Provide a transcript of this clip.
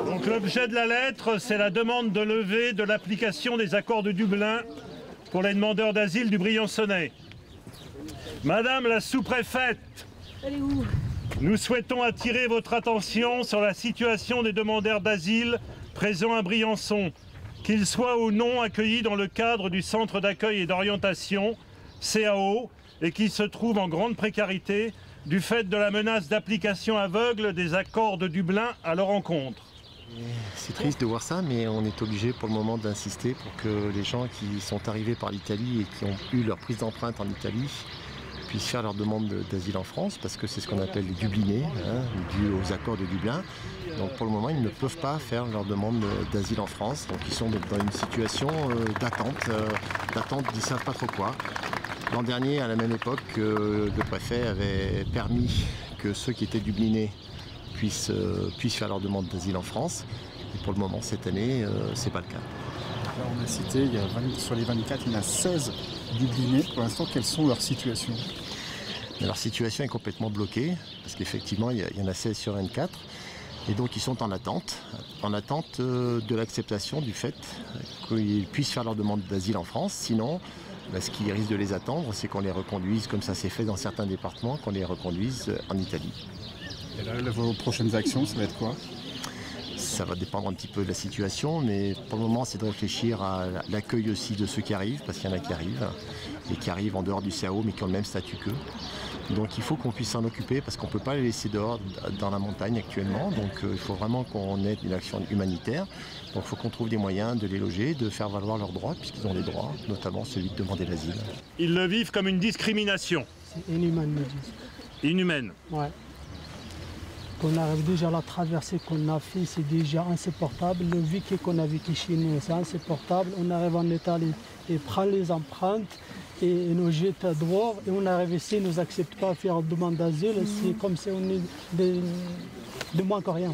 Donc l'objet de la lettre, c'est la demande de levée de l'application des accords de Dublin pour les demandeurs d'asile du Briançonnais. Madame la sous-préfète, nous souhaitons attirer votre attention sur la situation des demandeurs d'asile présents à Briançon, qu'ils soient ou non accueillis dans le cadre du centre d'accueil et d'orientation, CAO, et qui se trouvent en grande précarité du fait de la menace d'application aveugle des accords de Dublin à leur encontre. C'est triste de voir ça, mais on est obligé pour le moment d'insister pour que les gens qui sont arrivés par l'Italie et qui ont eu leur prise d'empreinte en Italie puissent faire leur demande d'asile en France, parce que c'est ce qu'on appelle les Dublinés, dû aux accords de Dublin. Donc pour le moment, ils ne peuvent pas faire leur demande d'asile en France. Donc ils sont dans une situation d'attente, ils ne savent pas trop quoi. L'an dernier, à la même époque, le préfet avait permis que ceux qui étaient Dublinés puissent faire leur demande d'asile en France. Et pour le moment, cette année, ce n'est pas le cas. Alors on a cité, sur les 24, il y en a 16 Dublinés. Pour l'instant, quelles sont leurs situations? Leur situation est complètement bloquée, parce qu'effectivement, il y en a 16 sur 24. Et donc, ils sont en attente de l'acceptation du fait qu'ils puissent faire leur demande d'asile en France. Sinon, ce qui risque de les attendre, c'est qu'on les reconduise, comme ça s'est fait dans certains départements, qu'on les reconduise en Italie. Et là, vos prochaines actions, ça va être quoi? Ça va dépendre un petit peu de la situation, mais pour le moment, c'est de réfléchir à l'accueil aussi de ceux qui arrivent, parce qu'il y en a qui arrivent, et qui arrivent en dehors du CAO, mais qui ont le même statut qu'eux. Donc il faut qu'on puisse s'en occuper, parce qu'on ne peut pas les laisser dehors dans la montagne actuellement. Donc il faut vraiment qu'on ait une action humanitaire. Donc il faut qu'on trouve des moyens de les loger, de faire valoir leurs droits, puisqu'ils ont des droits, notamment celui de demander l'asile. Ils le vivent comme une discrimination. C'est inhumain, me disent. Inhumaine. Ouais. On arrive déjà à la traversée qu'on a fait, c'est déjà insupportable. Le vécu qu'on a vécu chez nous, c'est insupportable. On arrive en Italie et prend les empreintes et nous jette dehors. Et on arrive ici, ils ne nous acceptent pas à faire une demande d'asile. C'est comme si on est de moins que rien.